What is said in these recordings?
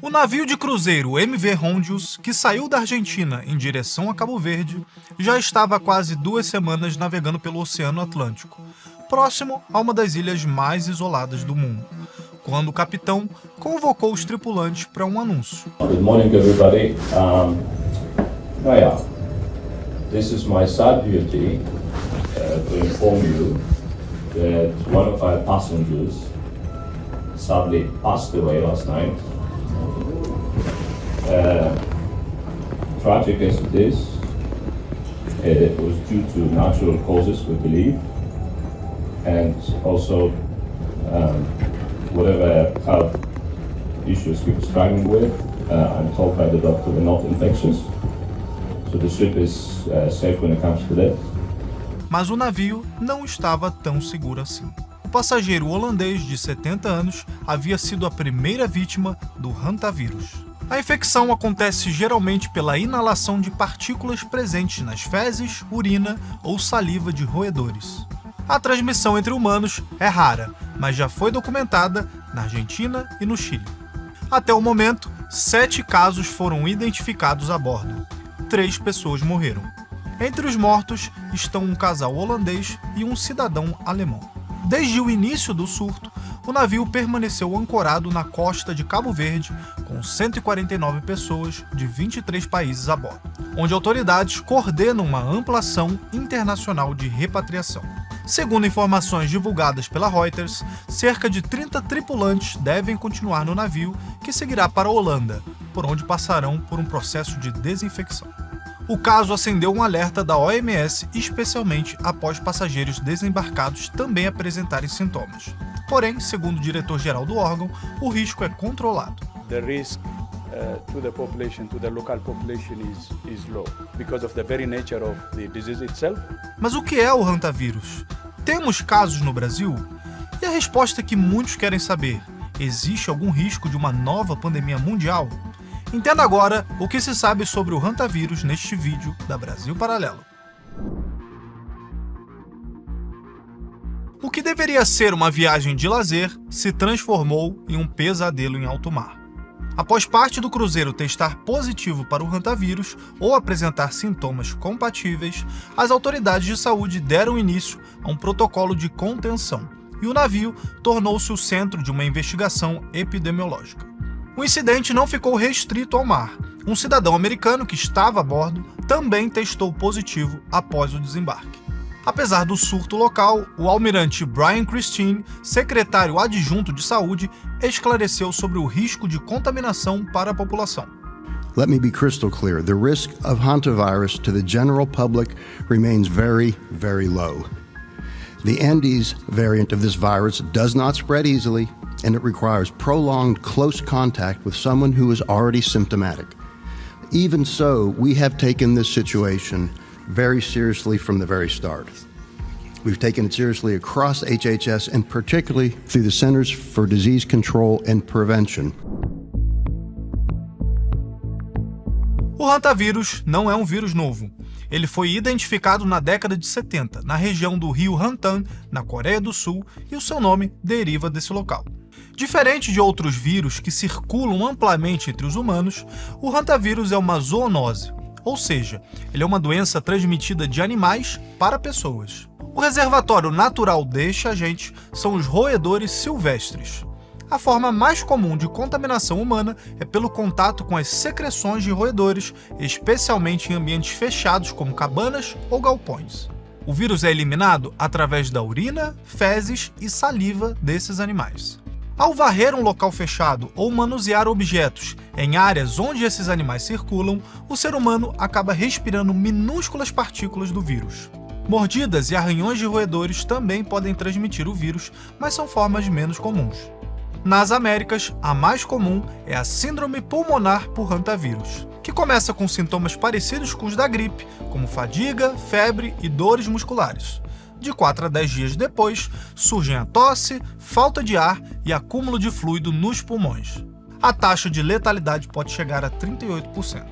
O navio de cruzeiro MV Hondios, que saiu da Argentina em direção a Cabo Verde, já estava há quase 2 semanas navegando pelo Oceano Atlântico, próximo a uma das ilhas mais isoladas do mundo, quando o capitão convocou os tripulantes para um anúncio. Good morning, everybody. This is my sad duty to inform you that one of our passengers sadly passed away last night. Tragic as it is, it was due to natural causes, we believe, and also whatever health issues he was struggling with, I'm told by the doctor, were not infectious. So the ship is safe when it comes to that. Mas o navio não estava tão seguro assim. O passageiro holandês de 70 anos havia sido a primeira vítima do hantavírus. A infecção acontece geralmente pela inalação de partículas presentes nas fezes, urina ou saliva de roedores. A transmissão entre humanos é rara, mas já foi documentada na Argentina e no Chile. Até o momento, 7 casos foram identificados a bordo. 3 pessoas morreram. Entre os mortos estão um casal holandês e um cidadão alemão. Desde o início do surto, o navio permaneceu ancorado na costa de Cabo Verde, com 149 pessoas de 23 países a bordo, onde autoridades coordenam uma ampla ação internacional de repatriação. Segundo informações divulgadas pela Reuters, cerca de 30 tripulantes devem continuar no navio, que seguirá para a Holanda, por onde passarão por um processo de desinfecção. O caso acendeu um alerta da OMS, especialmente após passageiros desembarcados também apresentarem sintomas. Porém, segundo o diretor-geral do órgão, o risco é controlado. The risk to the population, to the local population is low because of the very nature of the disease itself. Mas o que é o hantavírus? Temos casos no Brasil? E a resposta que muitos querem saber: existe algum risco de uma nova pandemia mundial? Entenda agora o que se sabe sobre o hantavírus neste vídeo da Brasil Paralelo. O que deveria ser uma viagem de lazer se transformou em um pesadelo em alto mar. Após parte do cruzeiro testar positivo para o hantavírus ou apresentar sintomas compatíveis, as autoridades de saúde deram início a um protocolo de contenção e o navio tornou-se o centro de uma investigação epidemiológica. O incidente não ficou restrito ao mar. Um cidadão americano que estava a bordo também testou positivo após o desembarque. Apesar do surto local, o almirante Brian Christine, secretário adjunto de saúde, esclareceu sobre o risco de contaminação para a população. Let me be crystal clear. The risk of hantavirus to the general public remains very, very low. The Andes variant of this virus does not spread easily, and it requires prolonged close contact with someone who is already symptomatic. Even so, we have taken this situation very seriously from the very start. We've taken it seriously across HHS and particularly through the Centers for Disease Control and Prevention. O hantavírus não é um vírus novo. Ele foi identificado na década de 70, na região do rio Hantan, na Coreia do Sul, e o seu nome deriva desse local. Diferente de outros vírus que circulam amplamente entre os humanos, o hantavírus é uma zoonose, ou seja, ele é uma doença transmitida de animais para pessoas. O reservatório natural deste agente são os roedores silvestres. A forma mais comum de contaminação humana é pelo contato com as secreções de roedores, especialmente em ambientes fechados como cabanas ou galpões. O vírus é eliminado através da urina, fezes e saliva desses animais. Ao varrer um local fechado ou manusear objetos em áreas onde esses animais circulam, o ser humano acaba respirando minúsculas partículas do vírus. Mordidas e arranhões de roedores também podem transmitir o vírus, mas são formas menos comuns. Nas Américas, a mais comum é a síndrome pulmonar por hantavírus, que começa com sintomas parecidos com os da gripe, como fadiga, febre e dores musculares. De 4 a 10 dias depois, surgem a tosse, falta de ar e acúmulo de fluido nos pulmões. A taxa de letalidade pode chegar a 38%.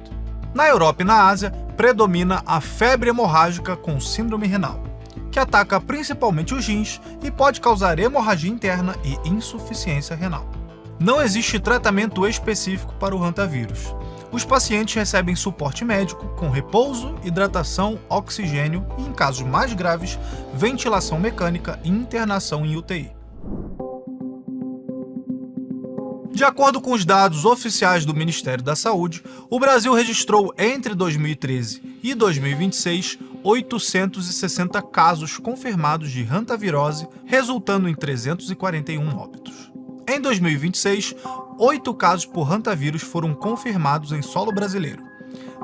Na Europa e na Ásia, predomina a febre hemorrágica com síndrome renal, que ataca principalmente os rins e pode causar hemorragia interna e insuficiência renal. Não existe tratamento específico para o hantavírus. Os pacientes recebem suporte médico com repouso, hidratação, oxigênio e, em casos mais graves, ventilação mecânica e internação em UTI. De acordo com os dados oficiais do Ministério da Saúde, o Brasil registrou entre 2013 e 2026 860 casos confirmados de hantavirose, resultando em 341 óbitos. Em 2026, 8 casos por hantavírus foram confirmados em solo brasileiro.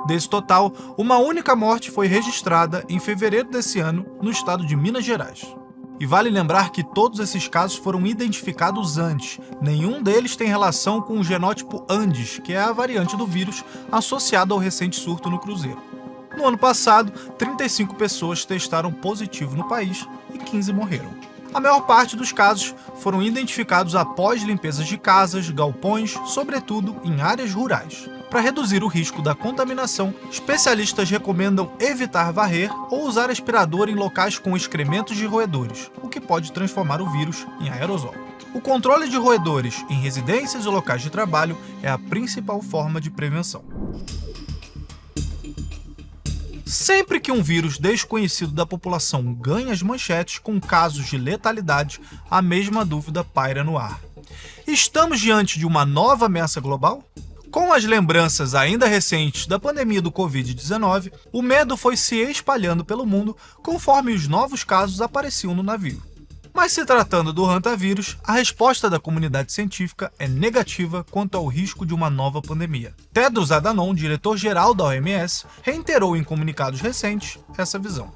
Desse total, uma única morte foi registrada em fevereiro desse ano no estado de Minas Gerais. E vale lembrar que todos esses casos foram identificados antes. Nenhum deles tem relação com o genótipo Andes, que é a variante do vírus associada ao recente surto no Cruzeiro. No ano passado, 35 pessoas testaram positivo no país e 15 morreram. A maior parte dos casos foram identificados após limpezas de casas, galpões, sobretudo em áreas rurais. Para reduzir o risco da contaminação, especialistas recomendam evitar varrer ou usar aspirador em locais com excrementos de roedores, o que pode transformar o vírus em aerosol. O controle de roedores em residências e locais de trabalho é a principal forma de prevenção. Sempre que um vírus desconhecido da população ganha as manchetes com casos de letalidade, a mesma dúvida paira no ar. Estamos diante de uma nova ameaça global? Com as lembranças ainda recentes da pandemia do Covid-19, o medo foi se espalhando pelo mundo conforme os novos casos apareciam no navio. Mas se tratando do hantavírus, a resposta da comunidade científica é negativa quanto ao risco de uma nova pandemia. Tedros Adhanom, diretor-geral da OMS, reiterou em comunicados recentes essa visão.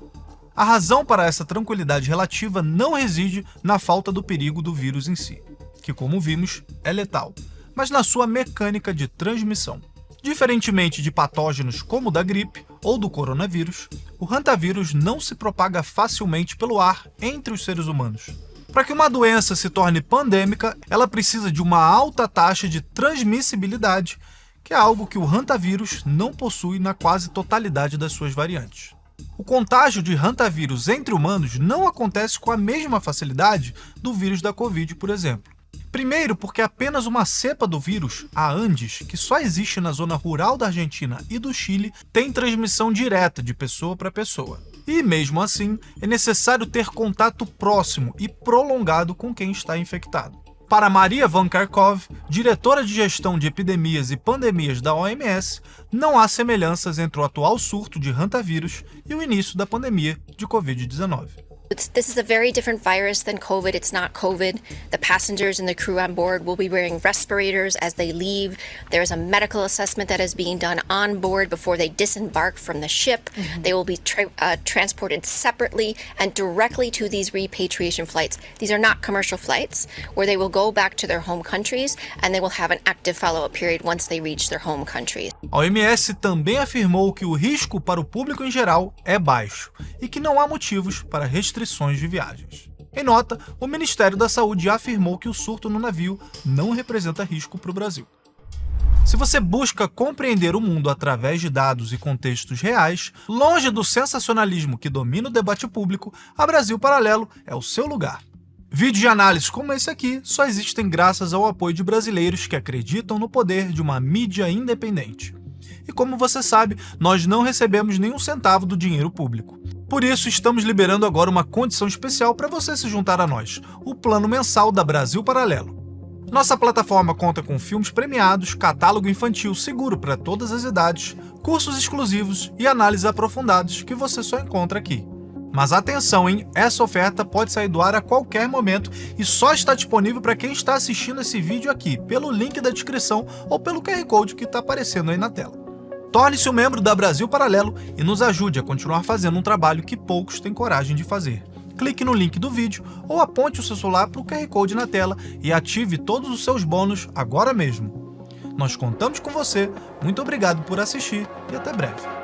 A razão para essa tranquilidade relativa não reside na falta do perigo do vírus em si, que, como vimos, é letal, mas na sua mecânica de transmissão. Diferentemente de patógenos como o da gripe ou do coronavírus, o hantavírus não se propaga facilmente pelo ar entre os seres humanos. Para que uma doença se torne pandêmica, ela precisa de uma alta taxa de transmissibilidade, que é algo que o hantavírus não possui na quase totalidade das suas variantes. O contágio de hantavírus entre humanos não acontece com a mesma facilidade do vírus da Covid, por exemplo. Primeiro, porque apenas uma cepa do vírus, a Andes, que só existe na zona rural da Argentina e do Chile, tem transmissão direta de pessoa para pessoa. E, mesmo assim, é necessário ter contato próximo e prolongado com quem está infectado. Para Maria Van Kerkhove, diretora de gestão de epidemias e pandemias da OMS, não há semelhanças entre o atual surto de hantavírus e o início da pandemia de Covid-19. This is a very different virus than COVID. It's not COVID. The passengers and the crew on board will be wearing respirators as they leave. There is a medical assessment that is being done on board before they disembark from the ship. They will be transported separately and directly to these repatriation flights. These are not commercial flights where they will go back to their home countries and they will have an active follow-up period once they reach their home countries. A OMS também afirmou que o risco para o público em geral é baixo e que não há motivos para restrições de viagens. Em nota, o Ministério da Saúde afirmou que o surto no navio não representa risco para o Brasil. Se você busca compreender o mundo através de dados e contextos reais, longe do sensacionalismo que domina o debate público, a Brasil Paralelo é o seu lugar. Vídeos de análise como esse aqui só existem graças ao apoio de brasileiros que acreditam no poder de uma mídia independente. E como você sabe, nós não recebemos nenhum centavo do dinheiro público. Por isso, estamos liberando agora uma condição especial para você se juntar a nós, o plano mensal da Brasil Paralelo. Nossa plataforma conta com filmes premiados, catálogo infantil seguro para todas as idades, cursos exclusivos e análises aprofundadas que você só encontra aqui. Mas atenção, hein? Essa oferta pode sair do ar a qualquer momento e só está disponível para quem está assistindo esse vídeo aqui, pelo link da descrição ou pelo QR Code que está aparecendo aí na tela. Torne-se um membro da Brasil Paralelo e nos ajude a continuar fazendo um trabalho que poucos têm coragem de fazer. Clique no link do vídeo ou aponte o seu celular para o QR Code na tela e ative todos os seus bônus agora mesmo. Nós contamos com você, muito obrigado por assistir e até breve.